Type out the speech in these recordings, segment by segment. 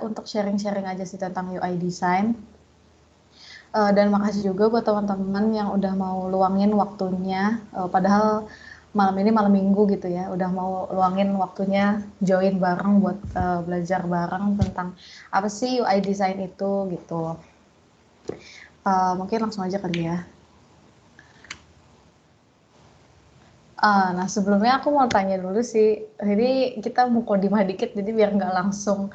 untuk sharing-sharing aja sih tentang UI design. Dan makasih juga buat teman-teman yang udah mau luangin waktunya, padahal malam ini malam minggu gitu ya, udah mau luangin waktunya join bareng buat belajar bareng tentang apa sih UI design itu gitu. Mungkin langsung aja kali ya. Nah sebelumnya aku mau tanya dulu sih, ini kita mukodimah dikit jadi biar nggak langsung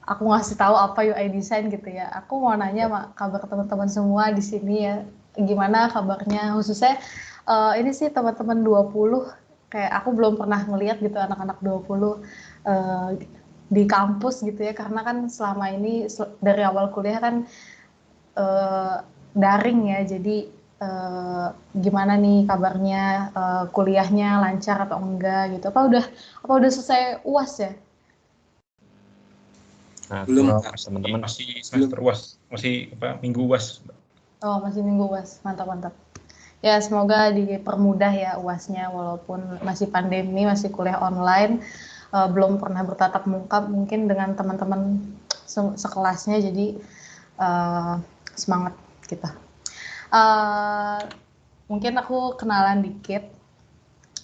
aku ngasih tahu apa UI design gitu ya. Aku mau nanya kabar teman-teman semua di sini ya, gimana kabarnya khususnya ini sih teman-teman 20, kayak aku belum pernah ngeliat gitu anak-anak 20 di kampus gitu ya, karena kan selama ini dari awal kuliah kan daring ya, jadi gimana nih kabarnya, kuliahnya lancar atau enggak gitu, apa udah selesai UAS ya? Nah, belum teman-teman masih semester UAS, masih minggu UAS. Oh masih minggu UAS, mantap. Ya semoga dipermudah ya UASnya, walaupun masih pandemi, masih kuliah online, belum pernah bertatap muka mungkin dengan teman-teman sekelasnya, jadi semangat kita. Mungkin aku kenalan dikit.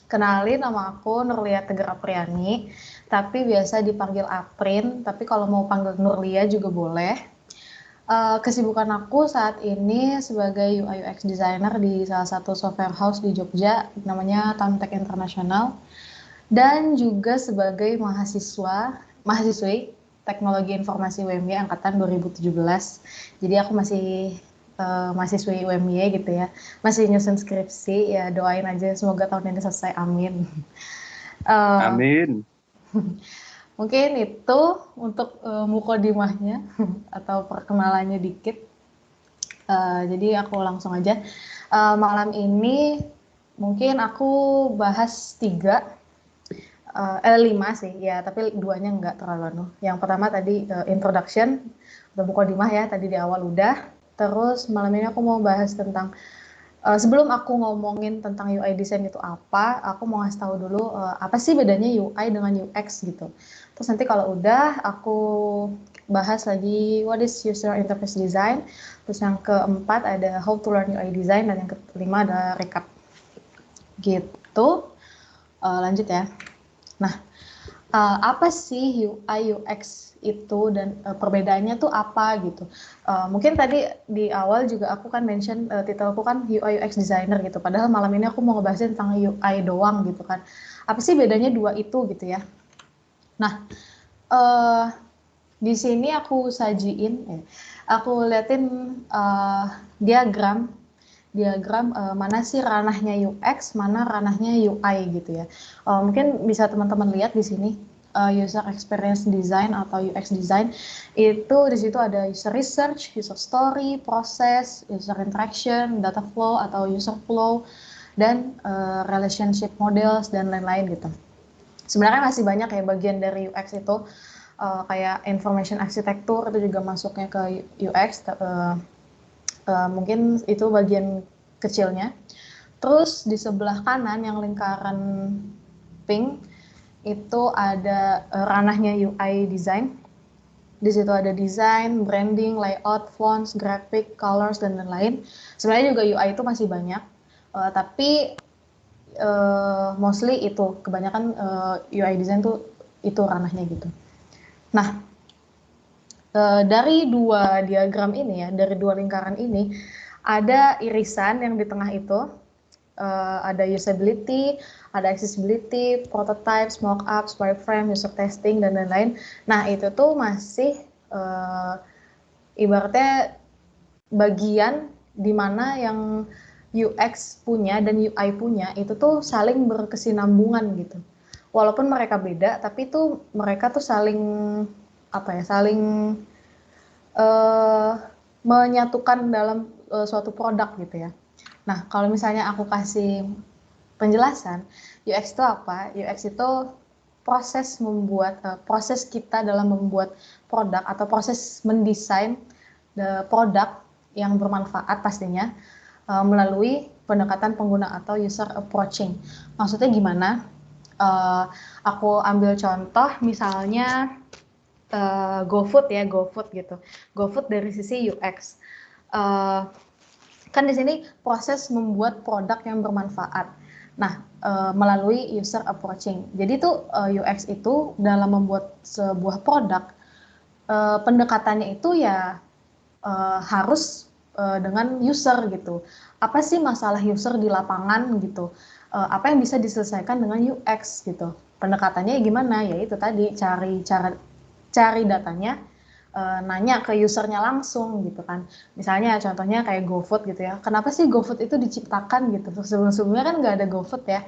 Kenalin, nama aku Nurlia Tegar Apriani, tapi biasa dipanggil Aprin, tapi kalau mau panggil Nurlia juga boleh. Kesibukan aku saat ini sebagai UI UX designer di salah satu software house di Jogja, namanya Tamtech International, dan juga sebagai mahasiswi Teknologi Informasi UMY angkatan 2017. Jadi aku masih mahasiswi UMY gitu ya, masih nyusun skripsi, ya doain aja semoga tahun ini selesai, amin. Amin. Mungkin itu untuk mukodimahnya atau perkenalannya dikit. Jadi aku langsung aja. Malam ini mungkin aku bahas 5 sih ya, tapi 2-nya nggak terlalu. Yang pertama tadi introduction atau mukodimah ya, tadi di awal udah. Terus malam ini aku mau bahas tentang sebelum aku ngomongin tentang UI design itu apa, aku mau ngasih tahu dulu apa sih bedanya UI dengan UX gitu. Terus nanti kalau udah aku bahas lagi what is user interface design. Terus yang keempat ada how to learn UI design, dan yang kelima ada recap. Gitu. Lanjut ya. Nah, apa sih UI UX itu dan perbedaannya tuh apa gitu. Mungkin tadi di awal juga aku kan mention titelku kan UI UX designer gitu. Padahal malam ini aku mau ngebahas tentang UI doang gitu kan. Apa sih bedanya dua itu gitu ya. Nah, di sini aku sajiin, aku liatin diagram mana sih ranahnya UX, mana ranahnya UI gitu ya. Mungkin bisa teman-teman lihat di sini user experience design atau UX design itu di situ ada user research, user story, proses, user interaction, data flow atau user flow, dan relationship models dan lain-lain gitu. Sebenarnya masih banyak ya bagian dari UX itu, kayak information architecture itu juga masuknya ke UX. Mungkin itu bagian kecilnya. Terus di sebelah kanan yang lingkaran pink itu ada ranahnya UI design. Di situ ada design, branding, layout, fonts, graphic, colors, dan lain-lain. Sebenarnya juga UI itu masih banyak, tapi mostly itu kebanyakan UI design tuh itu ranahnya gitu. Nah, dari dua diagram ini ya, dari dua lingkaran ini, ada irisan yang di tengah itu, ada usability, ada accessibility, prototypes, mockups, wireframe, user testing, dan lain-lain. Nah, itu tuh masih ibaratnya bagian di mana yang UX punya dan UI punya itu tuh saling berkesinambungan gitu. Walaupun mereka beda, tapi tuh mereka tuh saling saling menyatukan dalam suatu produk gitu ya. Nah, kalau misalnya aku kasih penjelasan, UX itu apa? UX itu proses kita dalam membuat produk atau proses mendesain produk yang bermanfaat pastinya melalui pendekatan pengguna atau user approaching. Maksudnya gimana? Aku ambil contoh misalnya GoFood ya, GoFood gitu. GoFood dari sisi UX. Kan di sini proses membuat produk yang bermanfaat. Nah, melalui user approaching. Jadi tuh UX itu dalam membuat sebuah produk, pendekatannya itu ya harus dengan user gitu. Apa sih masalah user di lapangan gitu? Apa yang bisa diselesaikan dengan UX gitu? Pendekatannya gimana? Ya itu tadi cari datanya, nanya ke usernya langsung gitu kan. Misalnya contohnya kayak GoFood gitu ya. Kenapa sih GoFood itu diciptakan gitu? Sebelum-sebelumnya kan nggak ada GoFood ya.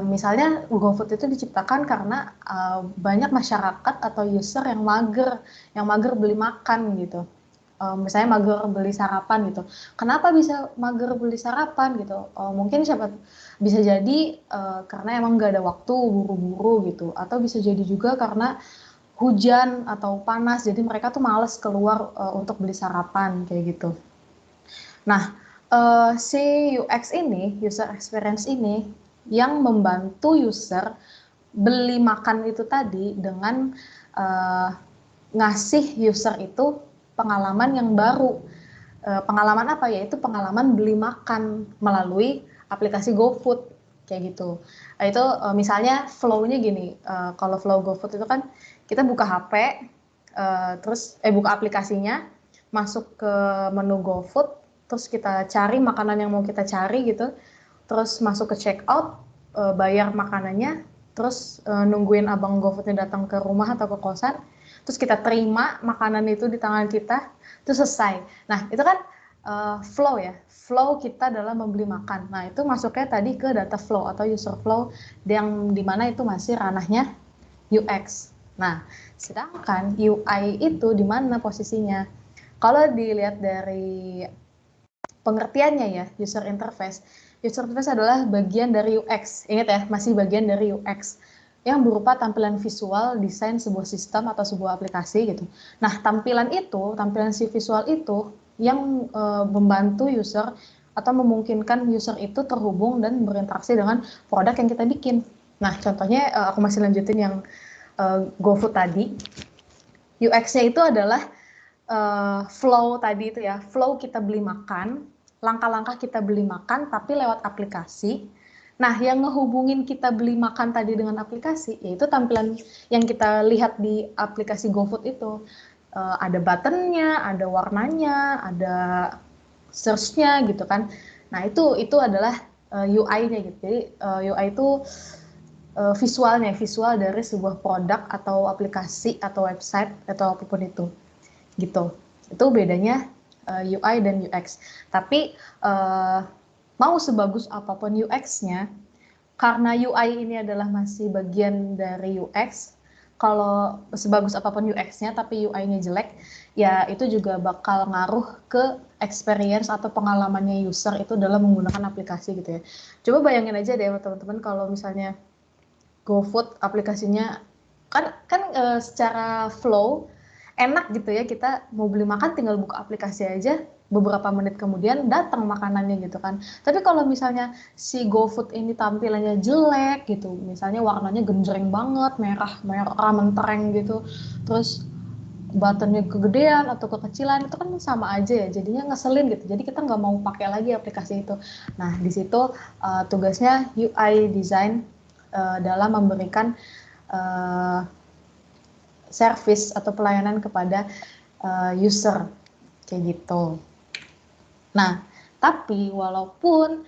Misalnya GoFood itu diciptakan karena banyak masyarakat atau user yang mager beli makan gitu. Misalnya mager beli sarapan gitu. Kenapa bisa mager beli sarapan gitu? Mungkin bisa jadi karena emang nggak ada waktu, buru-buru gitu. Atau bisa jadi juga karena hujan atau panas, jadi mereka tuh males keluar untuk beli sarapan kayak gitu. Nah, si UX ini, user experience ini, yang membantu user beli makan itu tadi dengan ngasih user itu pengalaman yang baru. Pengalaman apa? Yaitu pengalaman beli makan melalui aplikasi GoFood kayak gitu. Itu misalnya flow-nya gini, kalau flow GoFood itu kan kita buka HP, terus buka aplikasinya, masuk ke menu GoFood, terus kita cari makanan yang mau kita cari gitu, terus masuk ke checkout, bayar makanannya, terus nungguin abang GoFoodnya datang ke rumah atau ke kosan, terus kita terima makanan itu di tangan kita, terus selesai. Nah itu kan flow ya, flow kita dalam membeli makan. Nah itu masuknya tadi ke data flow atau user flow yang dimana itu masih ranahnya UX. Nah sedangkan UI itu di mana posisinya? Kalau dilihat dari pengertiannya ya, user interface adalah bagian dari UX. Ingat ya, masih bagian dari UX yang berupa tampilan visual, desain sebuah sistem atau sebuah aplikasi gitu. Nah, tampilan si visual itu yang membantu user atau memungkinkan user itu terhubung dan berinteraksi dengan produk yang kita bikin. Nah, contohnya aku masih lanjutin yang GoFood tadi. UX-nya itu adalah flow tadi itu ya, flow kita beli makan, langkah-langkah kita beli makan tapi lewat aplikasi. Nah, yang ngehubungin kita beli makan tadi dengan aplikasi, yaitu tampilan yang kita lihat di aplikasi GoFood itu. Ada buttonnya, ada warnanya, ada search-nya gitu kan. Nah, itu adalah UI-nya gitu. Jadi UI itu visual dari sebuah produk atau aplikasi atau website atau apapun itu. Gitu. Itu bedanya UI dan UX. Tapi mau sebagus apapun UX-nya, karena UI ini adalah masih bagian dari UX, kalau sebagus apapun UX-nya tapi UI-nya jelek, ya itu juga bakal ngaruh ke experience atau pengalamannya user itu dalam menggunakan aplikasi gitu ya. Coba bayangin aja deh teman-teman kalau misalnya GoFood aplikasinya kan secara flow enak gitu ya, kita mau beli makan tinggal buka aplikasi aja, beberapa menit kemudian datang makanannya gitu kan. Tapi kalau misalnya si GoFood ini tampilannya jelek gitu, misalnya warnanya genjreng banget, merah mentereng gitu, terus buttonnya kegedean atau kekecilan, itu kan sama aja ya, jadinya ngeselin gitu. Jadi kita nggak mau pakai lagi aplikasi itu. Nah di situ tugasnya UI design dalam memberikan service atau pelayanan kepada user kayak gitu. Nah, tapi walaupun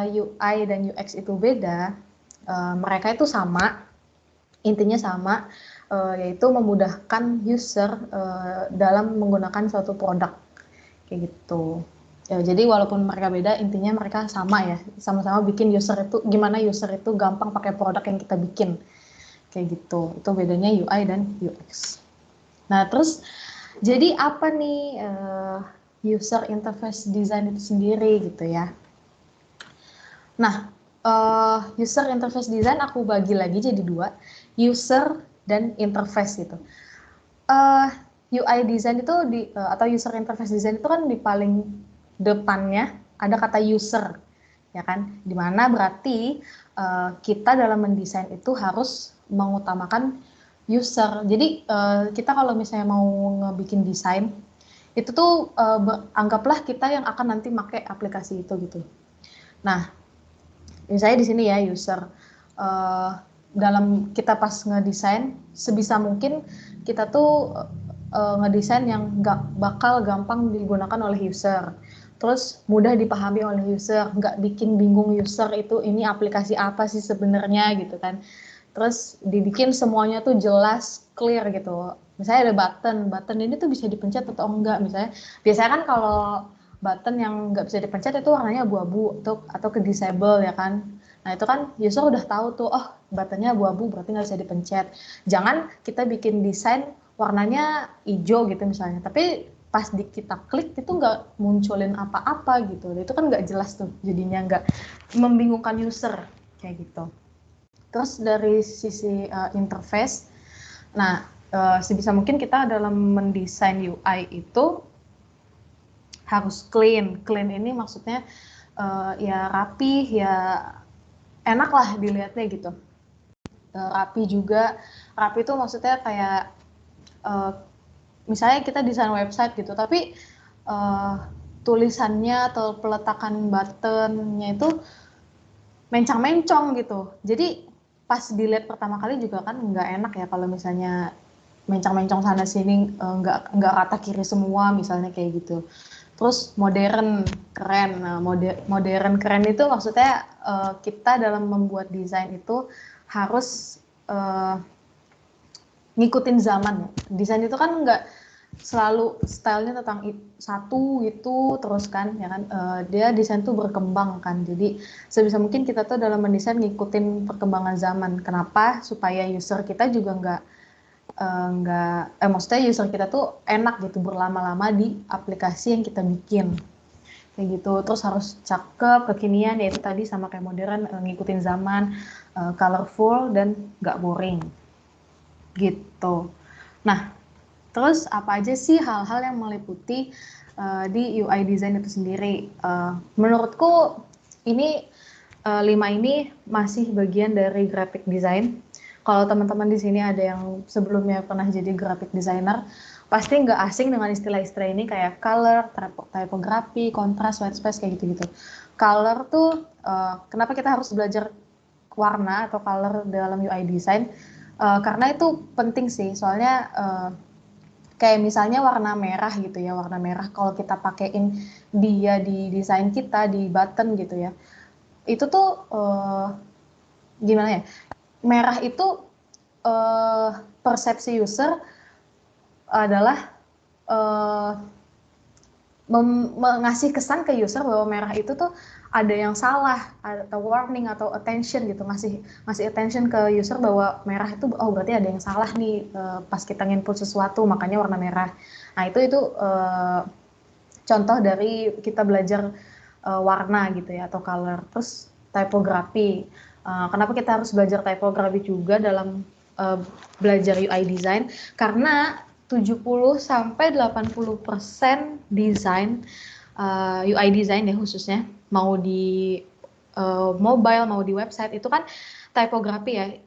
UI dan UX itu beda, mereka itu sama, intinya sama, yaitu memudahkan user dalam menggunakan suatu produk kayak gitu. Ya, jadi walaupun mereka beda, intinya mereka sama ya, sama-sama bikin gimana user itu gampang pakai produk yang kita bikin kayak gitu. Itu bedanya UI dan UX. Nah terus jadi apa nih user interface design itu sendiri gitu ya. Nah user interface design aku bagi lagi jadi dua, user dan interface gitu. UI design itu atau user interface design itu kan di paling depannya ada kata user, ya kan? Dimana berarti kita dalam mendesain itu harus mengutamakan user. Jadi kita kalau misalnya mau ngebikin desain, itu tuh anggaplah kita yang akan nanti pakai aplikasi itu gitu. Nah, misalnya di sini ya user. Dalam kita pas ngedesain, sebisa mungkin kita tuh ngedesain yang nggak bakal gampang digunakan oleh user. Terus mudah dipahami oleh user, nggak bikin bingung user itu ini aplikasi apa sih sebenarnya gitu kan. Terus dibikin semuanya tuh jelas, clear gitu. Misalnya ada button ini tuh bisa dipencet atau enggak. Misalnya, biasanya kan kalau button yang nggak bisa dipencet itu warnanya abu-abu atau ke disable ya kan. Nah itu kan user udah tahu tuh, oh buttonnya abu-abu berarti nggak bisa dipencet. Jangan kita bikin desain warnanya hijau gitu misalnya, tapi pas kita klik itu nggak munculin apa-apa gitu. Itu kan nggak jelas tuh, jadinya nggak membingungkan user kayak gitu. Terus dari sisi interface, nah sebisa mungkin kita dalam mendesain UI itu harus clean. Clean ini maksudnya ya rapi, ya enak lah dilihatnya gitu. Rapi juga, rapi itu maksudnya kayak misalnya kita desain website gitu, tapi tulisannya atau peletakan buttonnya itu mencong-mencong gitu. Jadi pas dilihat pertama kali juga kan nggak enak ya kalau misalnya mencong-mencong sana sini, nggak rata kiri semua misalnya kayak gitu. Terus modern keren. Nah, modern keren itu maksudnya kita dalam membuat desain itu harus ngikutin zaman ya. Desain itu kan nggak selalu stylenya tentang satu gitu terus kan ya kan, dia desain tuh berkembang kan. Jadi sebisa mungkin kita tuh dalam mendesain ngikutin perkembangan zaman. Kenapa? Supaya user kita juga maksudnya user kita tuh enak gitu berlama-lama di aplikasi yang kita bikin kayak gitu. Terus harus cakep, kekinian, yaitu tadi sama kayak modern, ngikutin zaman, colorful dan nggak boring gitu. Nah, terus apa aja sih hal-hal yang meliputi di UI design itu sendiri? Menurutku ini 5 ini masih bagian dari graphic design. Kalau teman-teman di sini ada yang sebelumnya pernah jadi graphic designer, pasti nggak asing dengan istilah-istilah ini kayak color, typography, kontras, white space kayak gitu-gitu. Color tuh kenapa kita harus belajar warna atau color dalam UI design? Karena itu penting sih, soalnya kayak misalnya warna merah gitu ya, warna merah kalau kita pakein dia di desain kita di button gitu ya, itu tuh gimana ya, merah itu persepsi user adalah mengasih kesan ke user bahwa merah itu tuh ada yang salah atau warning atau attention gitu, ngasih attention ke user bahwa merah itu oh berarti ada yang salah nih pas kita nginput sesuatu makanya warna merah. Nah itu contoh dari kita belajar warna gitu ya atau color. Terus typography, kenapa kita harus belajar typography juga dalam belajar UI design? Karena 70-80% desain UI design ya khususnya, mau di mobile mau di website itu kan typography ya,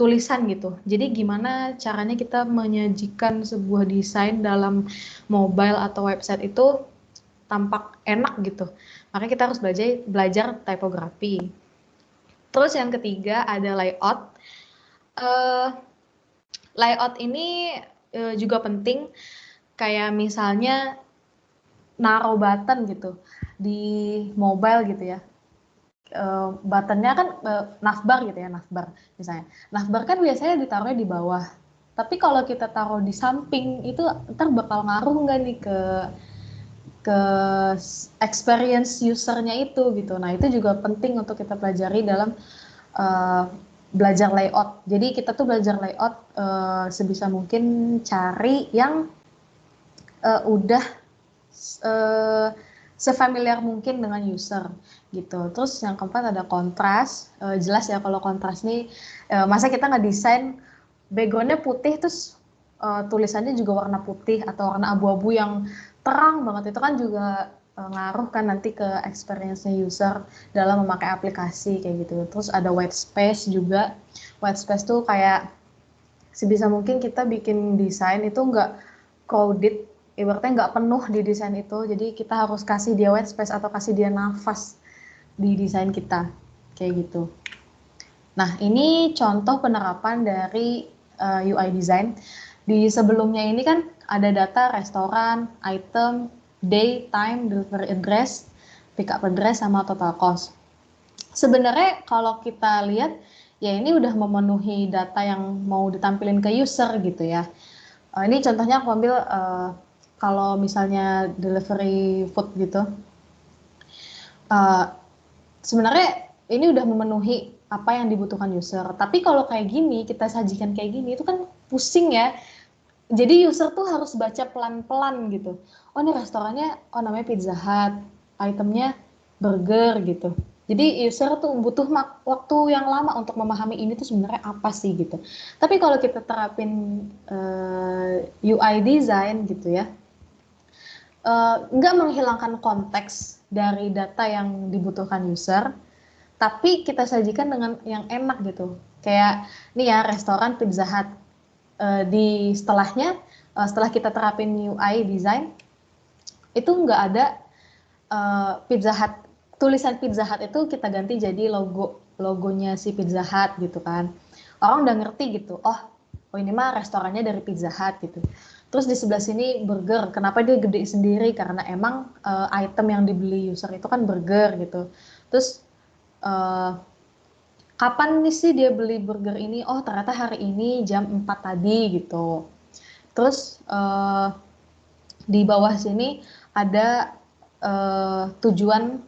tulisan gitu. Jadi gimana caranya kita menyajikan sebuah desain dalam mobile atau website itu tampak enak gitu. Makanya kita harus belajar typography. Terus yang ketiga ada layout. Layout ini juga penting, kayak misalnya naruh button gitu di mobile gitu ya. Buttonnya kan navbar gitu ya, navbar misalnya. Navbar kan biasanya ditaruhnya di bawah. Tapi kalau kita taruh di samping itu ntar bakal ngaruh nggak nih ke experience usernya itu gitu. Nah itu juga penting untuk kita pelajari dalam belajar layout. Jadi kita tuh belajar layout sebisa mungkin cari yang udah sefamiliar mungkin dengan user gitu. Terus yang keempat ada kontras. Jelas ya kalau kontras nih, masa kita nggak desain backgroundnya putih terus tulisannya juga warna putih atau warna abu-abu yang terang banget, itu kan juga ngaruh kan nanti ke experience-nya user dalam memakai aplikasi kayak gitu. Terus ada white space juga. White space tuh kayak sebisa mungkin kita bikin desain itu nggak crowded, ibaratnya nggak penuh di desain itu, jadi kita harus kasih dia white space atau kasih dia nafas di desain kita, kayak gitu. Nah, ini contoh penerapan dari UI design. Di sebelumnya ini kan ada data restoran, item, day, time, delivery address, pick up address, sama total cost. Sebenarnya kalau kita lihat, ya ini udah memenuhi data yang mau ditampilin ke user gitu ya. Ini contohnya aku ambil kalau misalnya delivery food gitu. Sebenarnya ini udah memenuhi apa yang dibutuhkan user. Tapi kalau kayak gini, kita sajikan kayak gini, itu kan pusing ya. Jadi user tuh harus baca pelan-pelan gitu. Oh ini restorannya, oh namanya Pizza Hut, itemnya burger gitu. Jadi user tuh butuh waktu yang lama untuk memahami ini tuh sebenarnya apa sih gitu. Tapi kalau kita terapin UI design gitu ya, nggak menghilangkan konteks dari data yang dibutuhkan user, tapi kita sajikan dengan yang enak gitu. Kayak nih ya restoran Pizza Hut, di setelahnya setelah kita terapin UI design itu nggak ada Pizza Hut, tulisan Pizza Hut itu kita ganti jadi logonya si Pizza Hut gitu kan. Orang udah ngerti gitu, oh ini mah restorannya dari Pizza Hut gitu. Terus di sebelah sini burger, kenapa dia gede sendiri? Karena emang item yang dibeli user itu kan burger gitu. Terus kapan nih sih dia beli burger ini? Oh ternyata hari ini jam 4 tadi gitu. Terus di bawah sini ada tujuan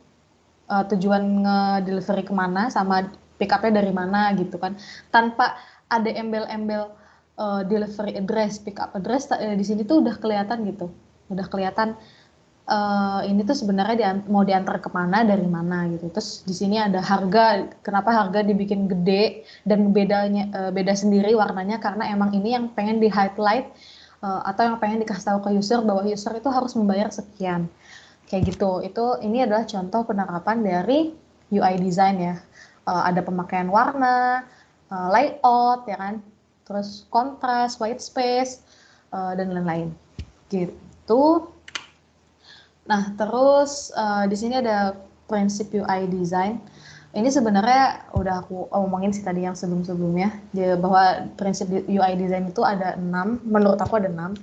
nge-delivery kemana sama pick up-nya dari mana gitu kan. Tanpa ada embel-embel delivery address, pick up address, di sini tuh udah kelihatan gitu. Udah kelihatan ini tuh sebenarnya mau diantar kemana dari mana gitu. Terus di sini ada harga, kenapa harga dibikin gede dan beda sendiri warnanya, karena emang ini yang pengen di highlight atau yang pengen dikasih tahu ke user bahwa user itu harus membayar sekian, kayak gitu. Ini adalah contoh penerapan dari UI design ya. Ada pemakaian warna, layout ya kan, terus kontras, white space, dan lain-lain gitu. Nah, terus di sini ada prinsip UI design. Ini sebenarnya udah aku omongin sih tadi yang sebelum-sebelumnya, bahwa prinsip UI design itu ada 6, menurut aku ada 6,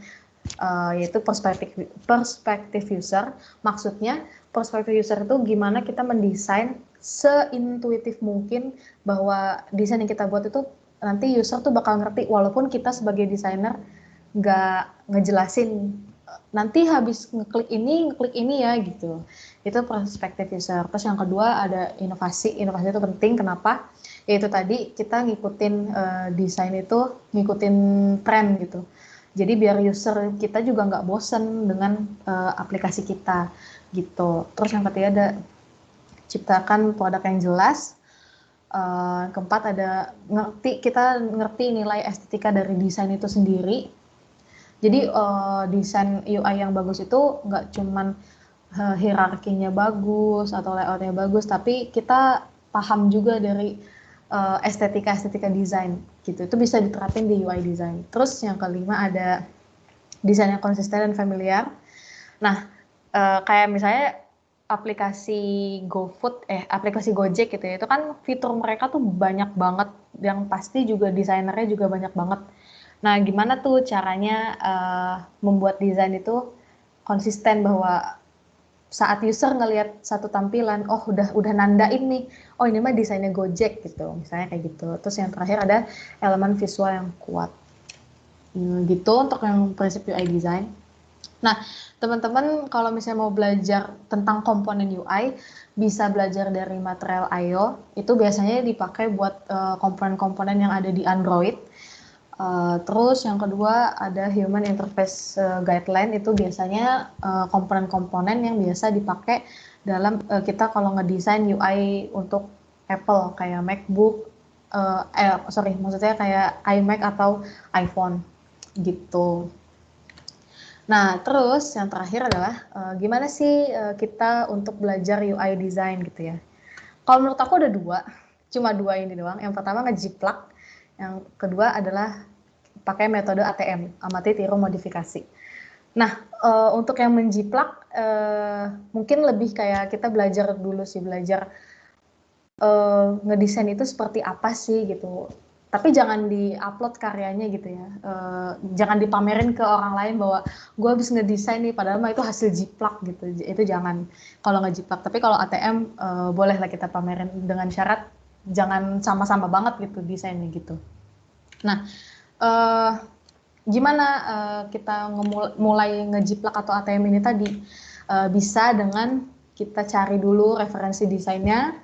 yaitu perspektif user. Maksudnya perspektif user itu gimana kita mendesain seintuitif mungkin, bahwa desain yang kita buat itu nanti user tuh bakal ngerti, walaupun kita sebagai desainer nggak ngejelasin nanti habis ngeklik ini ya gitu. Itu perspektif user. Terus yang kedua ada inovasi itu penting. Kenapa? Yaitu tadi kita ngikutin desain itu ngikutin tren gitu. Jadi biar user kita juga nggak bosen dengan aplikasi kita gitu. Terus yang ketiga ada ciptakan produk yang jelas. Keempat ada kita ngerti nilai estetika dari desain itu sendiri. Jadi desain UI yang bagus itu nggak cuman hierarkinya bagus atau layoutnya bagus, tapi kita paham juga dari estetika desain gitu. Itu bisa diterapin di UI design. Terus yang kelima ada desain yang konsisten dan familiar. Nah, kayak misalnya aplikasi Gojek gitu ya, itu kan fitur mereka tuh banyak banget, yang pasti juga desainernya juga banyak banget. Nah, gimana tuh caranya membuat desain itu konsisten, bahwa saat user ngelihat satu tampilan, oh udah nandain nih, oh ini mah desainnya Gojek gitu, misalnya kayak gitu. Terus yang terakhir ada elemen visual yang kuat. Gitu untuk yang prinsip UI design. Nah, teman-teman kalau misalnya mau belajar tentang komponen UI, bisa belajar dari Material.io. Itu biasanya dipakai buat komponen-komponen yang ada di Android. Terus yang kedua ada Human Interface Guideline. Itu biasanya komponen-komponen yang biasa dipakai dalam kita kalau ngedesain UI untuk Apple, kayak MacBook, maksudnya kayak iMac atau iPhone gitu. Nah, terus yang terakhir adalah gimana sih kita untuk belajar UI design gitu ya. Kalau menurut aku ada cuma dua ini doang. Yang pertama ngejiplak, yang kedua adalah pakai metode ATM, amati tiru modifikasi. Nah, untuk yang menjiplak mungkin lebih kayak kita belajar dulu sih, belajar ngedesain itu seperti apa sih gitu. Tapi jangan di-upload karyanya gitu ya. Jangan dipamerin ke orang lain bahwa gue habis ngedesain nih, padahal mah itu hasil jiplak gitu. Itu jangan kalau ngejiplak. Tapi kalau ATM bolehlah kita pamerin dengan syarat jangan sama-sama banget gitu desainnya gitu. Nah, gimana kita mulai ngejiplak atau ATM ini tadi? Bisa dengan kita cari dulu referensi desainnya.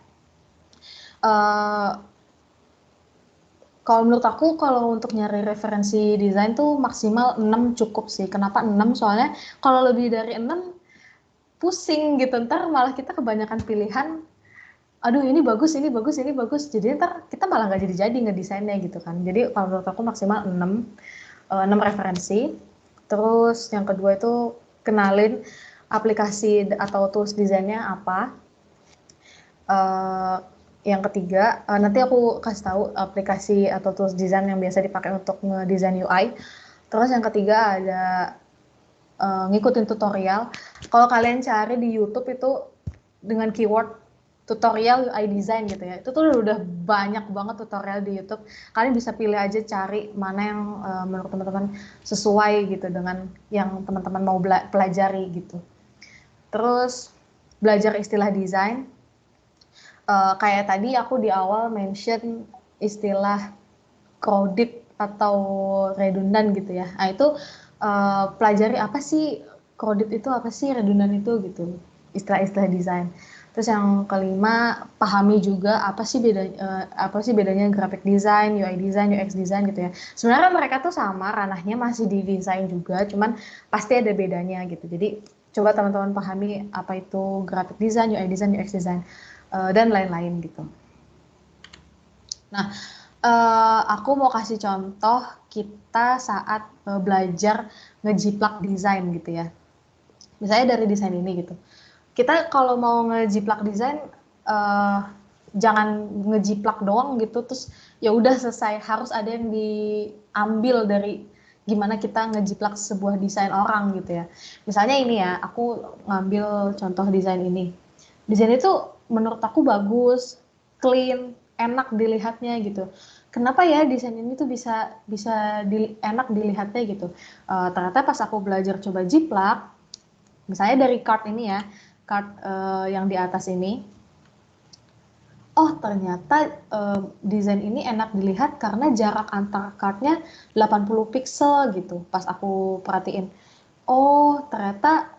Kalau menurut aku, kalau untuk nyari referensi desain tuh maksimal 6 cukup sih. Kenapa 6? Soalnya kalau lebih dari 6 pusing gitu. Ntar malah kita kebanyakan pilihan, aduh ini bagus, ini bagus, ini bagus. Jadi ntar kita malah nggak jadi ngedesainnya gitu kan. Jadi kalau menurut aku maksimal 6 referensi. Terus yang kedua itu kenalin aplikasi atau tools desainnya apa. Yang ketiga, nanti aku kasih tahu aplikasi atau tools desain yang biasa dipakai untuk ngedesain UI. Terus yang ketiga ada ngikutin tutorial. Kalau kalian cari di YouTube itu dengan keyword tutorial UI design gitu ya, itu tuh udah banyak banget tutorial di YouTube. Kalian bisa pilih aja, cari mana yang menurut teman-teman sesuai gitu dengan yang teman-teman mau pelajari gitu. Terus belajar istilah desain. Kayak tadi aku di awal mention istilah crowded atau redundant gitu ya. Nah itu pelajari apa sih crowded itu, apa sih redundant itu gitu, istilah-istilah desain. Terus yang kelima, pahami juga apa sih bedanya graphic design, UI design, UX design gitu ya. Sebenarnya mereka tuh sama, ranahnya masih di desain juga, cuman pasti ada bedanya gitu. Jadi coba teman-teman pahami apa itu graphic design, UI design, UX design, dan lain-lain gitu. Nah, aku mau kasih contoh kita saat belajar ngejiplak desain gitu ya. Misalnya dari desain ini gitu. Kita kalau mau ngejiplak desain, jangan ngejiplak doang gitu, terus ya udah selesai. Harus ada yang diambil dari gimana kita ngejiplak sebuah desain orang gitu ya. Misalnya ini ya, aku ngambil contoh desain ini. Desain itu menurut aku bagus, clean, enak dilihatnya gitu. Kenapa ya desain ini tuh bisa enak dilihatnya gitu. Ternyata pas aku belajar coba jiplak, misalnya dari card ini ya, card yang di atas ini, oh ternyata desain ini enak dilihat karena jarak antar cardnya 80 pixel gitu. Pas aku perhatiin, oh ternyata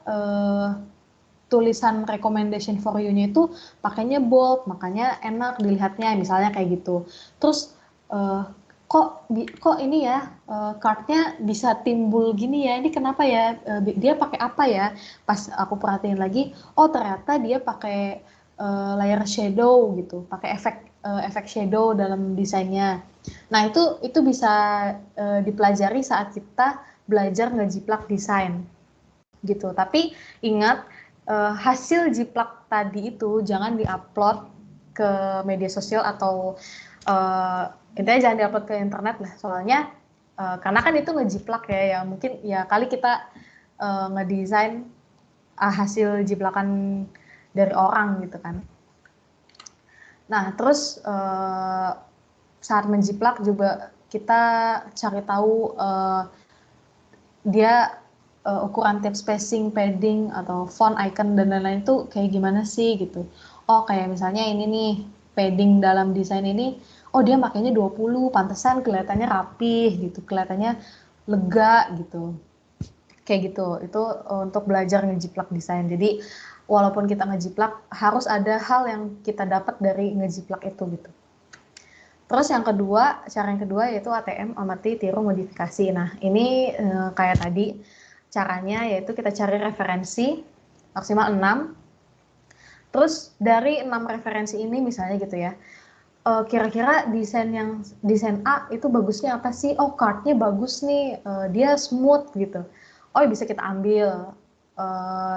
tulisan recommendation for you-nya itu pakainya bold, makanya enak dilihatnya, misalnya kayak gitu. Terus kok ini ya card-nya bisa timbul gini ya, ini kenapa ya, dia pakai apa ya? Pas aku perhatiin lagi, oh ternyata dia pakai layer shadow gitu, pakai efek shadow dalam desainnya. Nah itu bisa dipelajari saat kita belajar ngejiplak desain gitu. Tapi ingat, hasil jiplak tadi itu jangan diupload ke media sosial atau intinya jangan diupload ke internet lah, soalnya karena kan itu ngejiplak ya mungkin ya kali kita ngedesain hasil jiplakan dari orang gitu kan. Nah terus saat menjiplak juga kita cari tahu dia ukuran tiap spacing, padding, atau font, icon, dan lain-lain itu kayak gimana sih gitu. Oh kayak misalnya ini nih, padding dalam desain ini, oh dia makanya 20, pantesan kelihatannya rapih gitu, kelihatannya lega gitu. Kayak gitu, itu untuk belajar ngejiplak desain. Jadi walaupun kita ngejiplak, harus ada hal yang kita dapat dari ngejiplak itu gitu. Terus yang kedua, cara yang kedua yaitu ATM, amati, tiru, modifikasi. Nah ini kayak tadi, caranya yaitu kita cari referensi maksimal 6. Terus dari 6 referensi ini misalnya gitu ya, kira-kira desain A itu bagusnya apa sih? Oh cardnya bagus nih, dia smooth gitu. Oh bisa kita ambil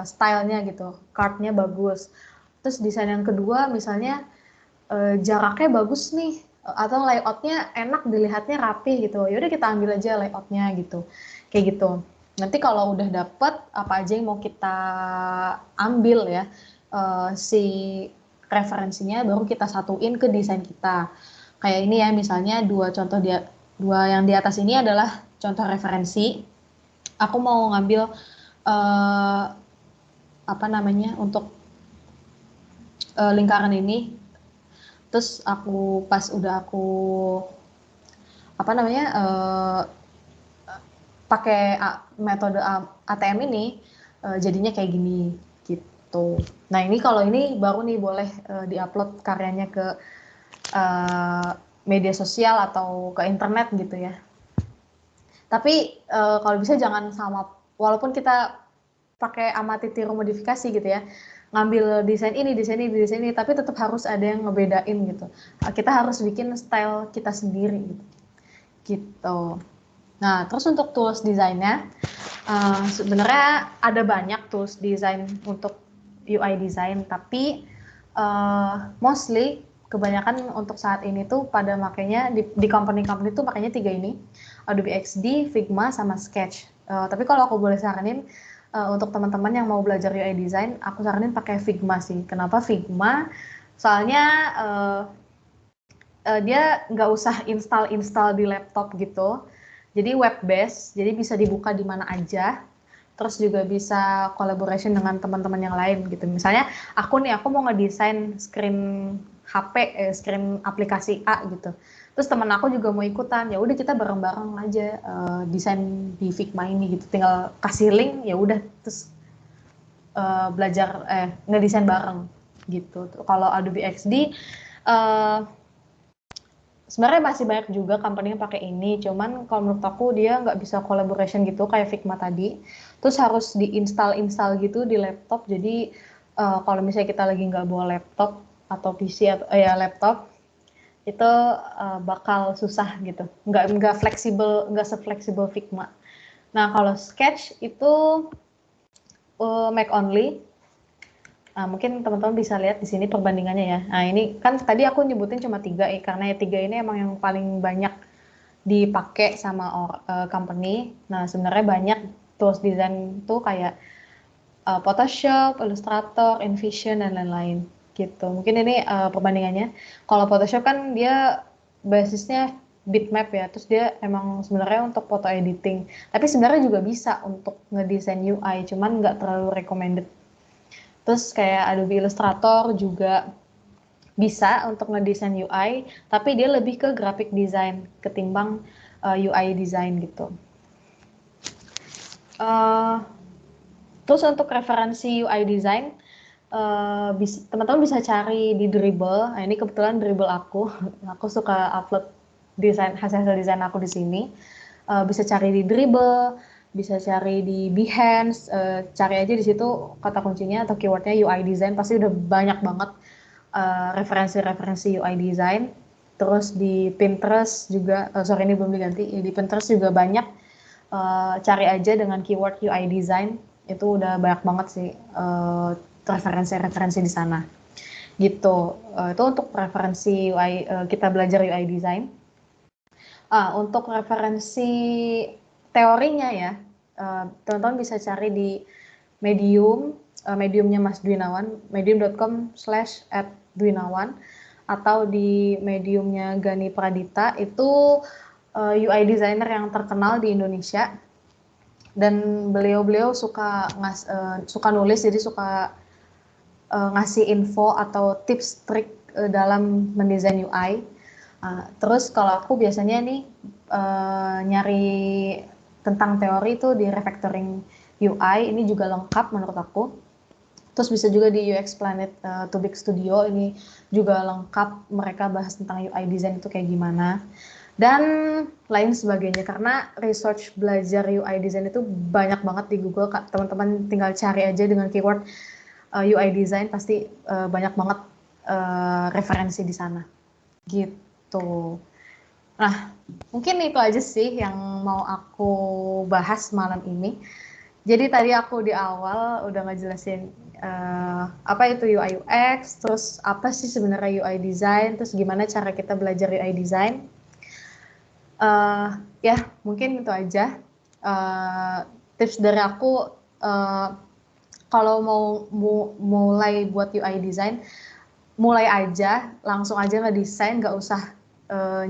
stylenya gitu, cardnya bagus. Terus desain yang kedua misalnya jaraknya bagus nih, atau layoutnya enak dilihatnya rapi gitu, yaudah kita ambil aja layoutnya gitu, kayak gitu. Nanti kalau udah dapet apa aja yang mau kita ambil ya, si referensinya baru kita satuin ke desain kita. Kayak ini ya, misalnya dua yang di atas ini adalah contoh referensi. Aku mau ngambil apa namanya untuk lingkaran ini, terus pas udah aku apa namanya pakai metode ATM ini, jadinya kayak gini gitu. Nah ini kalau ini baru nih boleh diupload karyanya ke media sosial atau ke internet gitu ya. Tapi kalau bisa jangan sama, walaupun kita pakai amati tiru modifikasi gitu ya, ngambil desain ini, tapi tetap harus ada yang ngebedain gitu. Kita harus bikin style kita sendiri gitu. Nah, terus untuk tools desainnya, sebenarnya ada banyak tools desain untuk UI design, tapi mostly kebanyakan untuk saat ini tuh pada makanya di company-company tuh makanya 3 ini, Adobe XD, Figma, sama Sketch. Tapi kalau aku boleh saranin, untuk teman-teman yang mau belajar UI design, aku saranin pakai Figma sih. Kenapa Figma? Soalnya dia nggak usah install di laptop gitu. Jadi web based, jadi bisa dibuka di mana aja. Terus juga bisa collaboration dengan teman-teman yang lain gitu. Misalnya aku mau ngedesain screen HP, screen aplikasi A gitu. Terus teman aku juga mau ikutan, ya udah kita bareng-bareng aja desain di Figma ini gitu. Tinggal kasih link, ya udah terus belajar ngedesain bareng gitu. Kalau Adobe XD sebenarnya masih banyak juga company yang pakai ini, cuman kalau menurut aku dia nggak bisa collaboration gitu kayak Figma tadi. Terus harus diinstal gitu di laptop. Jadi kalau misalnya kita lagi nggak bawa laptop atau PC atau ya laptop, itu bakal susah gitu. Nggak fleksibel, nggak sefleksibel Figma. Nah kalau Sketch itu Mac only. Nah, mungkin teman-teman bisa lihat di sini perbandingannya ya. Nah, ini kan tadi aku nyebutin cuma 3 ya, karena ya 3 ini emang yang paling banyak dipakai sama company. Nah, sebenarnya banyak tools design tuh kayak Photoshop, Illustrator, InVision, dan lain-lain gitu. Mungkin ini perbandingannya. Kalau Photoshop kan dia basisnya bitmap ya, terus dia emang sebenarnya untuk foto editing. Tapi sebenarnya juga bisa untuk ngedesain UI, cuman nggak terlalu recommended. Terus kayak Adobe Illustrator juga bisa untuk ngedesain UI, tapi dia lebih ke graphic design ketimbang UI design gitu. Terus untuk referensi UI design, teman-teman bisa cari di Dribbble. Nah, ini kebetulan Dribbble aku suka upload hasil desain aku di sini. Bisa cari di Dribbble, bisa cari di Behance, cari aja di situ kata kuncinya atau keywordnya UI design, pasti udah banyak banget referensi-referensi UI design. Terus di Pinterest juga, sorry ini belum diganti, di Pinterest juga banyak, cari aja dengan keyword UI design, itu udah banyak banget sih referensi-referensi di sana. Gitu, itu untuk referensi UI, kita belajar UI design. Untuk referensi teorinya ya, teman-teman bisa cari di Medium, mediumnya Mas Dwinawan, medium.com/@dwinawan, atau di mediumnya Gani Pradita, itu UI designer yang terkenal di Indonesia, dan beliau suka nulis, jadi suka ngasih info atau tips trik dalam mendesain UI. Terus kalau aku biasanya nih nyari tentang teori itu di Refactoring UI, ini juga lengkap menurut aku. Terus bisa juga di UX Planet to Big Studio, ini juga lengkap, mereka bahas tentang UI design itu kayak gimana. Dan lain sebagainya, karena research belajar UI design itu banyak banget di Google. Teman-teman tinggal cari aja dengan keyword UI design, pasti banyak banget referensi di sana. Gitu. Nah, mungkin itu aja sih yang mau aku bahas malam ini. Jadi tadi aku di awal udah ngejelasin apa itu UI UX, terus apa sih sebenarnya UI design, terus gimana cara kita belajar UI design. Ya mungkin itu aja tips dari aku. Kalau mau mulai buat UI design, mulai aja, langsung aja ngedesain, nggak usah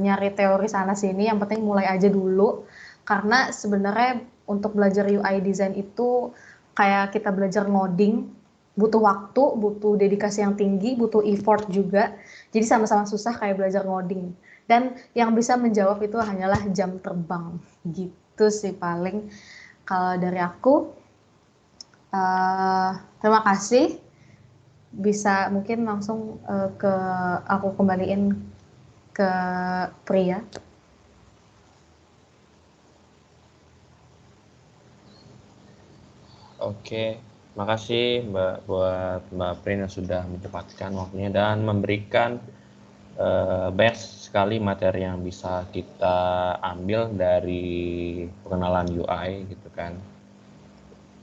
nyari teori sana sini, yang penting mulai aja dulu. Karena sebenarnya untuk belajar UI design itu kayak kita belajar ngoding, butuh waktu, butuh dedikasi yang tinggi, butuh effort juga. Jadi sama-sama susah kayak belajar ngoding. Dan yang bisa menjawab itu hanyalah jam terbang. Gitu sih paling kalau dari aku. Terima kasih. Bisa mungkin langsung ke aku kembaliin ke Pria. Oke, makasih buat Mbak Prin yang sudah menyempatkan waktunya dan memberikan banyak sekali materi yang bisa kita ambil dari pengenalan UI gitu kan.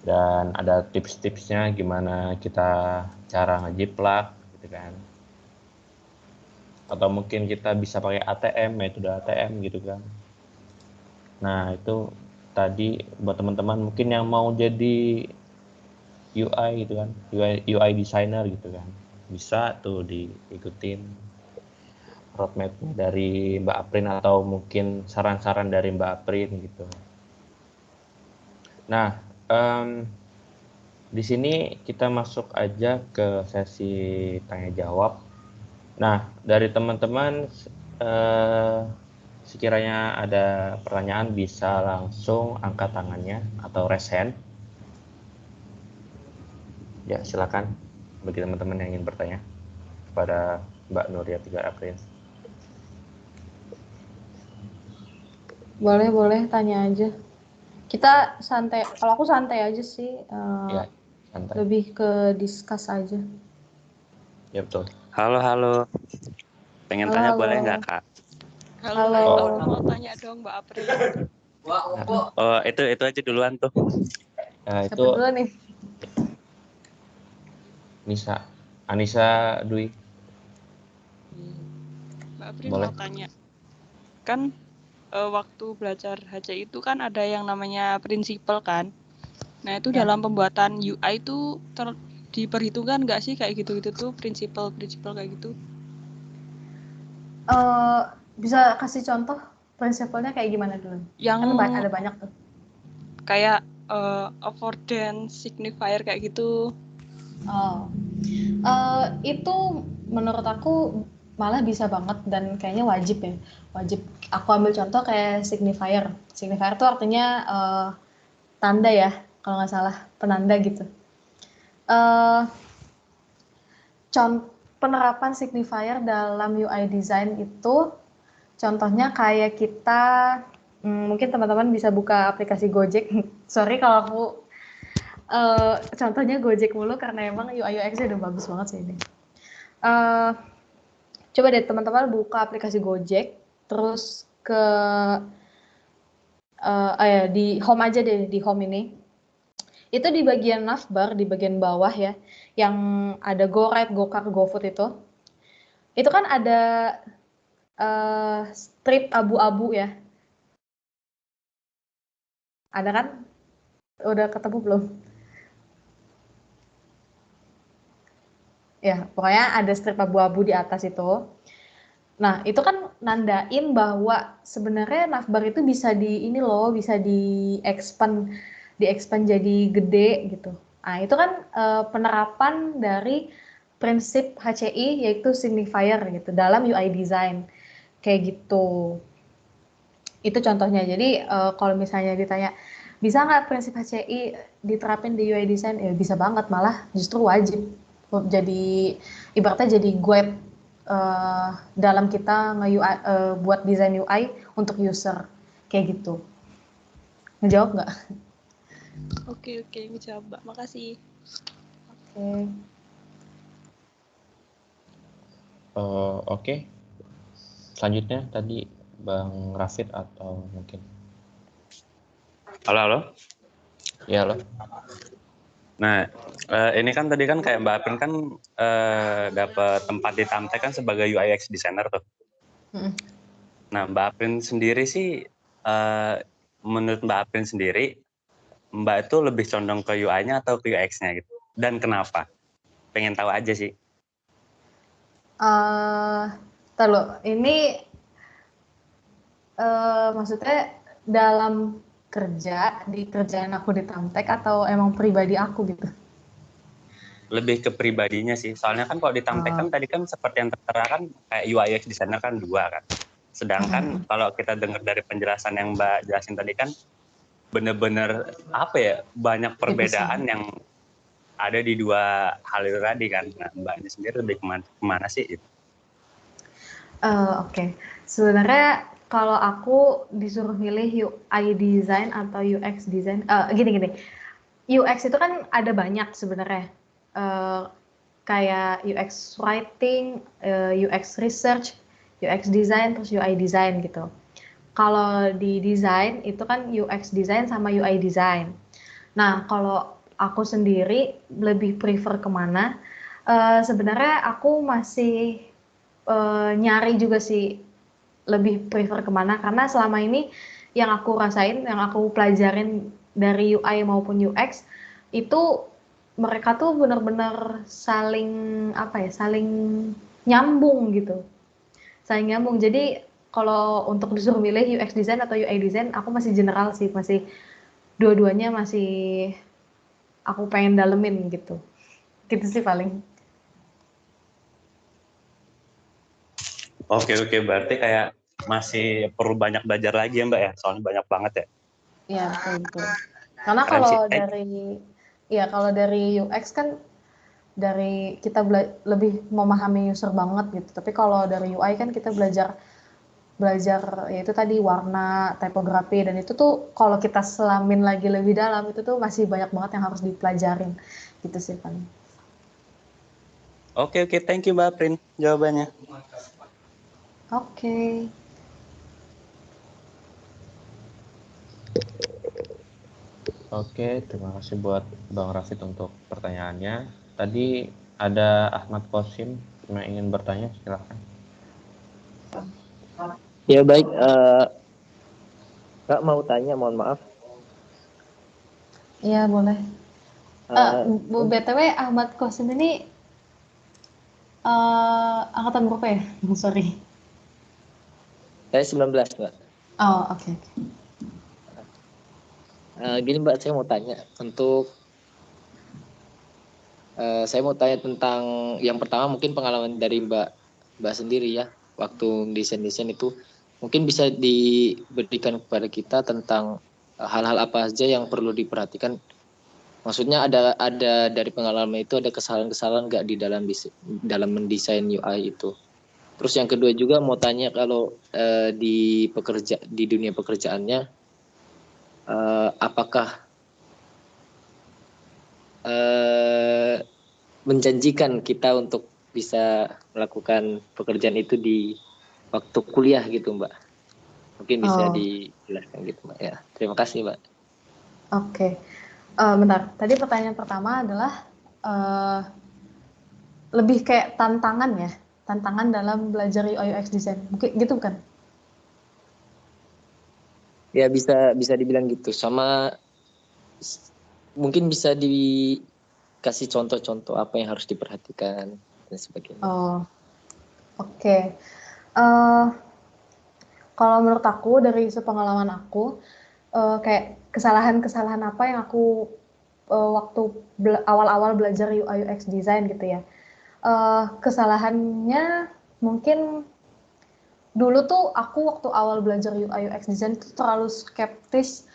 Dan ada tips-tipsnya gimana kita cara ngejiplak gitu kan. Atau mungkin kita bisa pakai ATM, metode ATM gitu kan. Nah, itu tadi buat teman-teman mungkin yang mau jadi UI gitu kan, UI designer gitu kan, bisa tuh diikutin roadmap dari Mbak Aprin atau mungkin saran-saran dari Mbak Aprin gitu. Nah, di sini kita masuk aja ke sesi tanya jawab. Nah, dari teman-teman sekiranya ada pertanyaan bisa langsung angkat tangannya atau raise hand. Ya, silakan bagi teman-teman yang ingin bertanya kepada Mbak Nuria Tiga April. Boleh tanya aja. Kita santai, kalau aku santai aja sih. Ya, santai. Lebih ke discuss aja. Ya, betul. Halo. Pengen tanya boleh nggak, Kak? Halo. Aku mau tanya dong Mbak April. Oh, itu aja duluan tuh. Nah, Siapa itu dulu nih? Anissa Dwi. Mbak April Boleh. mau tanya. Kan waktu belajar HC itu kan ada yang namanya prinsipal kan. Nah, itu Ya. dalam pembuatan UI itu diperhitungkan nggak sih kayak gitu-gitu tuh prinsipal kayak gitu? Bisa kasih contoh prinsipalnya kayak gimana dulu? Yang Kan ada banyak tuh. kayak affordance, signifier kayak gitu. Itu menurut aku malah bisa banget dan kayaknya wajib ya. Wajib. Aku ambil contoh kayak signifier. Signifier itu artinya tanda ya, kalau nggak salah, penanda gitu. Penerapan signifier dalam UI design itu contohnya kayak kita mungkin teman-teman bisa buka aplikasi Gojek. Sorry kalau aku contohnya Gojek mulu karena emang UI UX-nya udah bagus banget sih ini. Coba deh teman-teman buka aplikasi Gojek, terus ke di home aja deh, di home ini. Itu di bagian navbar, di bagian bawah ya, yang ada GoRide, GoCar, GoFood itu. Itu kan ada strip abu-abu ya. Ada kan? Udah ketemu belum? Ya, pokoknya ada strip abu-abu di atas itu. Nah, itu kan nandain bahwa sebenarnya navbar itu bisa bisa di-expand jadi gede gitu. Nah, itu kan penerapan dari prinsip HCI yaitu signifier gitu dalam UI design. Kayak gitu. Itu contohnya. Jadi kalau misalnya ditanya bisa nggak prinsip HCI diterapin di UI design? Ya bisa banget, malah justru wajib. Jadi ibaratnya jadi guide dalam kita buat desain UI untuk user kayak gitu. Ngejawab nggak? Oke, ngejawab Mbak. Makasih. Oke. Selanjutnya tadi Bang Rafid atau mungkin. Halo. Ya loh. Nah, ini kan tadi kan kayak Mbak Aprin kan dapat tempat di Tamtek kan sebagai UI UX designer tuh. Nah, Mbak Aprin sendiri sih, menurut Mbak Aprin sendiri, Mbak itu lebih condong ke UI-nya atau ke UX-nya gitu? Dan kenapa? Pengen tahu aja sih. Ini maksudnya dalam kerja, di kerjaan aku di Tamtek atau emang pribadi aku gitu? Lebih ke pribadinya sih. Soalnya kan kalau di Tamtek kan tadi kan seperti yang tertera kan kayak UI UX designer kan 2 kan. Sedangkan kalau kita dengar dari penjelasan yang Mbak jelasin tadi kan bener-bener apa ya, banyak perbedaan yang ada di 2 hal itu tadi kan. Nah, Mbaknya sendiri lebih kemana sih gitu? Oke. Sebenarnya kalau aku disuruh milih UI design atau UX design, gini. UX itu kan ada banyak sebenarnya. Kayak UX writing, UX research, UX design, terus UI design gitu. Kalau di design itu kan UX design sama UI design. Nah, kalau aku sendiri lebih prefer kemana? Sebenarnya aku masih nyari juga sih lebih prefer kemana, karena selama ini yang aku rasain, yang aku pelajarin dari UI maupun UX itu mereka tuh benar-benar saling saling nyambung gitu, saling nyambung. Jadi kalau untuk disuruh milih UX design atau UI design, aku masih general sih, masih dua-duanya masih aku pengen dalemin gitu sih paling. Oke, berarti kayak masih perlu banyak belajar lagi ya Mbak ya, soalnya banyak banget ya. Iya, betul. Karena Keren sih. kalau dari UX kan dari kita lebih memahami user banget gitu. Tapi kalau dari UI kan kita belajar yaitu tadi warna, tipografi, dan itu tuh kalau kita selamin lagi lebih dalam itu tuh masih banyak banget yang harus dipelajarin gitu sih kan. Oke, thank you Mbak Aprin jawabannya. Oke. Oke, terima kasih buat Bang Rafid untuk pertanyaannya. Tadi ada Ahmad Kosim yang ingin bertanya, silakan. Ya baik, Kak mau tanya, mohon maaf. Iya boleh. BTW Ahmad Kosim ini angkatan berapa ya? Sorry. Saya 19, Mbak. Oh, oke. Gini Mbak, saya mau tanya saya mau tanya tentang yang pertama, mungkin pengalaman dari Mbak sendiri ya, waktu desain itu mungkin bisa diberikan kepada kita tentang hal-hal apa saja yang perlu diperhatikan. Maksudnya ada dari pengalaman itu ada kesalahan-kesalahan nggak di dalam mendesain UI itu. Terus yang kedua juga mau tanya, kalau di dunia pekerjaannya, apakah menjanjikan kita untuk bisa melakukan pekerjaan itu di waktu kuliah gitu Mbak? Mungkin bisa dijelaskan gitu Mbak ya. Terima kasih Mbak. Oke. Bentar, tadi pertanyaan pertama adalah lebih kayak tantangan dalam belajar UI UX design, mungkin gitu kan? Ya bisa dibilang gitu. Sama mungkin bisa dikasih contoh-contoh apa yang harus diperhatikan dan sebagainya. Oke. Kalau menurut aku dari sepengalaman aku, kayak kesalahan-kesalahan apa yang aku waktu awal-awal belajar UI UX design gitu ya. Kesalahannya mungkin dulu tuh aku waktu awal belajar UI UX design tuh terlalu skeptis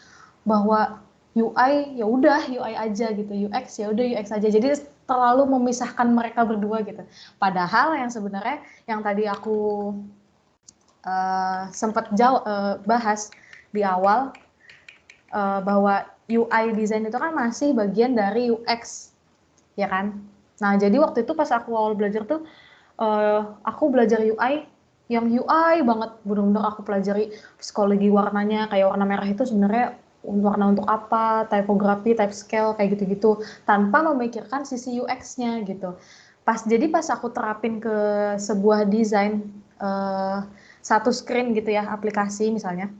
bahwa UI ya udah UI aja gitu, UX ya udah UX aja. Jadi terlalu memisahkan mereka berdua gitu. Padahal yang sebenarnya yang tadi aku sempat bahas di awal, bahwa UI design itu kan masih bagian dari UX, ya kan? Nah, jadi waktu itu pas aku awal belajar tuh, aku belajar UI yang UI banget, bener-bener aku pelajari psikologi warnanya, kayak warna merah itu sebenarnya warna untuk apa, typography, type scale kayak gitu-gitu, tanpa memikirkan sisi UX-nya gitu. Jadi pas aku terapin ke sebuah desain satu screen gitu ya, aplikasi misalnya.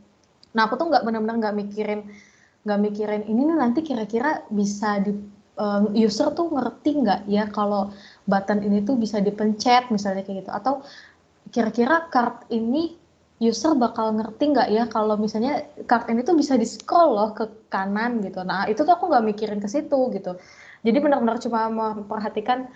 Nah, aku tuh benar-benar nggak mikirin ini nih nanti kira-kira bisa user tuh ngerti nggak ya kalau button ini tuh bisa dipencet misalnya kayak gitu, atau kira-kira card ini user bakal ngerti nggak ya kalau misalnya card ini tuh bisa di-scroll loh ke kanan gitu. Nah, itu tuh aku nggak mikirin ke situ gitu. Jadi benar-benar cuma memperhatikan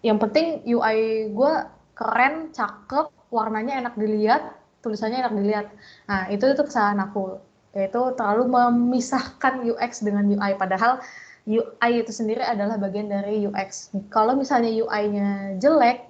yang penting UI gue keren, cakep, warnanya enak dilihat, tulisannya enak dilihat. Nah, itu kesalahan aku, yaitu terlalu memisahkan UX dengan UI, padahal UI itu sendiri adalah bagian dari UX. Kalau misalnya UI-nya jelek,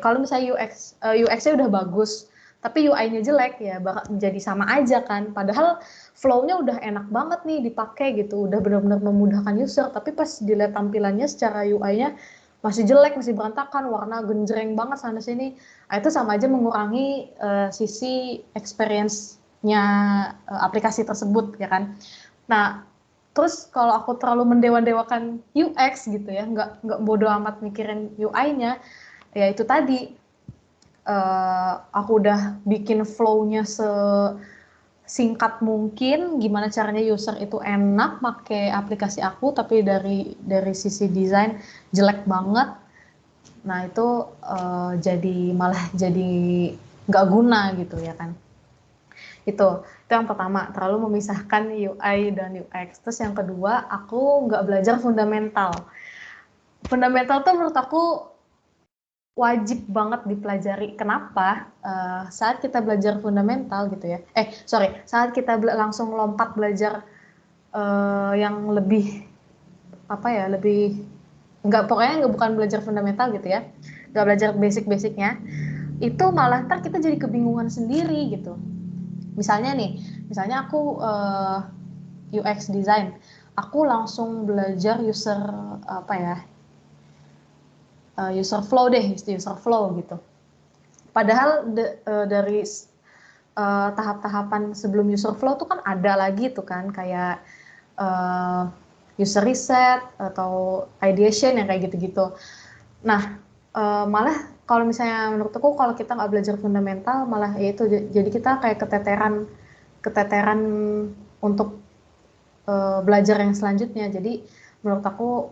kalau misalnya UX-nya udah bagus, tapi UI-nya jelek ya bakal jadi sama aja kan. Padahal flow-nya udah enak banget nih dipakai gitu, udah benar-benar memudahkan user, tapi pas dilihat tampilannya secara UI-nya masih jelek, masih berantakan, warna genjreng banget sana sini. Nah, itu sama aja mengurangi sisi experience-nya aplikasi tersebut ya kan. Nah, terus kalau aku terlalu mendewa-dewakan UX gitu ya, nggak bodo amat mikirin UI-nya, ya itu tadi aku udah bikin flow-nya sesingkat mungkin, gimana caranya user itu enak pakai aplikasi aku, tapi dari sisi desain jelek banget. Nah, itu malah jadi nggak guna gitu ya kan. Itu yang pertama, terlalu memisahkan UI dan UX. Terus yang kedua, aku nggak belajar fundamental. Fundamental tuh menurut aku wajib banget dipelajari. Kenapa? Saat kita belajar fundamental gitu ya. Saat kita langsung lompat belajar yang lebih pokoknya bukan belajar fundamental gitu ya. Nggak belajar basic-basicnya. Itu malah ntar kita jadi kebingungan sendiri gitu. Misalnya aku UX design, aku langsung belajar user flow gitu. Padahal dari tahap-tahapan sebelum user flow tuh kan ada lagi tuh kan, kayak user reset atau ideation yang kayak gitu-gitu. Nah, malah kalau misalnya menurut aku kalau kita nggak belajar fundamental, malah itu jadi kita kayak keteteran untuk belajar yang selanjutnya. Jadi menurut aku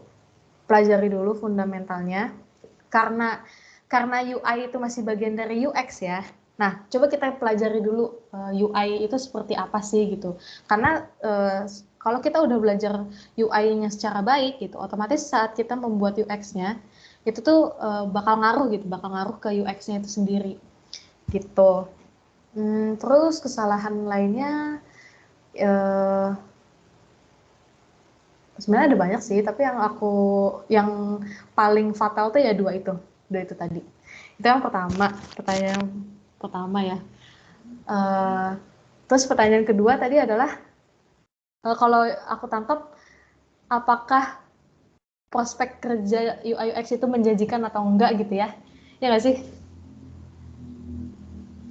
pelajari dulu fundamentalnya, karena UI itu masih bagian dari UX ya. Nah, coba kita pelajari dulu UI itu seperti apa sih gitu. Karena kalau kita udah belajar UI-nya secara baik gitu, otomatis saat kita membuat UX-nya itu tuh bakal ngaruh ke UX-nya itu sendiri gitu. Terus kesalahan lainnya sebenarnya ada banyak sih, tapi yang paling fatal tuh ya dua itu tadi. Itu yang pertanyaan pertama ya. Terus pertanyaan kedua tadi adalah kalau aku tangkap, apakah prospek kerja UI UX itu menjanjikan atau enggak gitu ya? Ya nggak sih?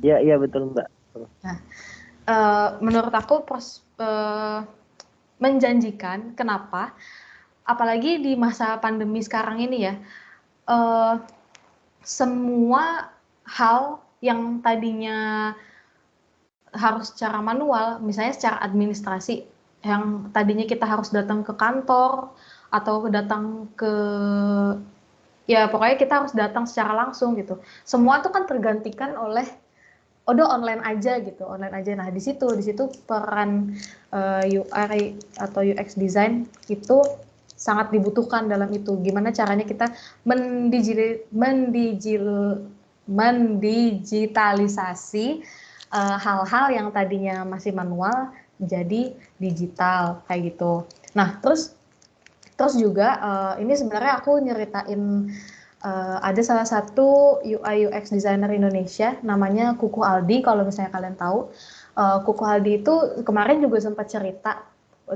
Iya betul Mbak. Nah, menurut aku menjanjikan. Kenapa? Apalagi di masa pandemi sekarang ini ya, semua hal yang tadinya harus secara manual, misalnya secara administrasi, yang tadinya kita harus datang ke kantor atau datang ke, ya pokoknya kita harus datang secara langsung gitu. Semua itu kan tergantikan oleh udah online aja. Nah, di situ peran UI atau UX design itu sangat dibutuhkan dalam itu. Gimana caranya kita mendigitalisasi hal-hal yang tadinya masih manual jadi digital kayak gitu. Nah, terus juga ini sebenarnya aku nyeritain ada salah satu UI UX designer Indonesia namanya Kuku Aldi, kalau misalnya kalian tahu. Kuku Aldi itu kemarin juga sempat cerita,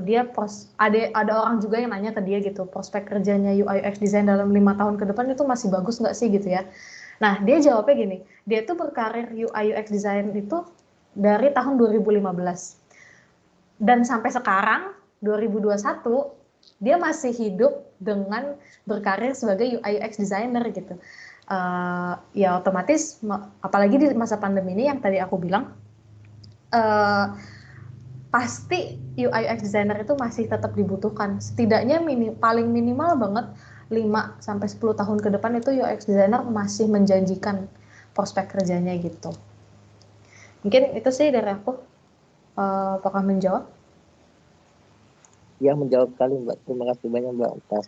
dia ada orang juga yang nanya ke dia gitu, prospek kerjanya UI UX design dalam 5 tahun ke depan itu masih bagus nggak sih gitu ya. Nah, dia jawabnya gini, dia tuh berkarir UI UX design itu dari tahun 2015. dan sampai sekarang 2021 dia masih hidup dengan berkarir sebagai UI UX designer gitu. Ya otomatis apalagi di masa pandemi ini yang tadi aku bilang pasti UI UX designer itu masih tetap dibutuhkan. Setidaknya paling minimal banget 5-10 tahun ke depan itu UX designer masih menjanjikan prospek kerjanya gitu. Mungkin itu sih dari aku. Apakah menjawab? Ya, menjawab kali Mbak. Terima kasih banyak Mbak atas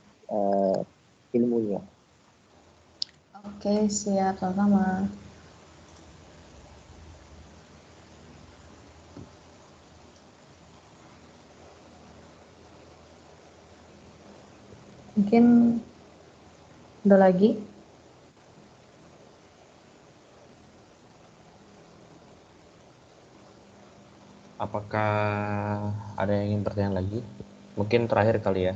ilmunya. Oke, siap, sama-sama. Mungkin ada lagi? Apakah ada yang ingin bertanya lagi? Mungkin terakhir kali ya.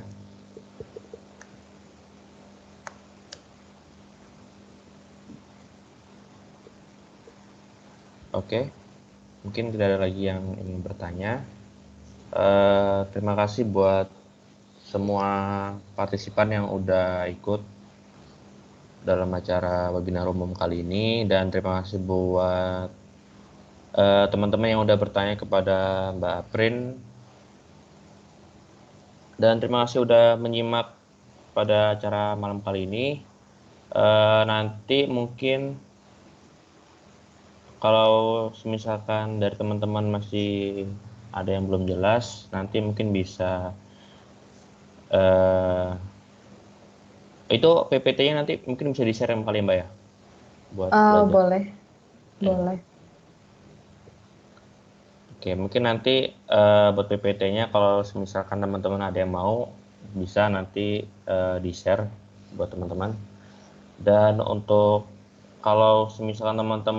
Oke, mungkin tidak ada lagi yang ingin bertanya. Terima kasih buat semua partisipan yang udah ikut dalam acara webinar umum kali ini, dan terima kasih buat teman-teman yang udah bertanya kepada Mbak Aprin, dan terima kasih udah menyimak pada acara malam kali ini. Nanti mungkin kalau misalkan dari teman-teman masih ada yang belum jelas, nanti mungkin bisa itu PPT-nya nanti mungkin bisa di-share kali ya Mbak ya? Buat belajar. Boleh, boleh. Oke, mungkin nanti buat PPT-nya kalau misalkan teman-teman ada yang mau, bisa nanti di-share buat teman-teman. Dan untuk kalau misalkan teman-teman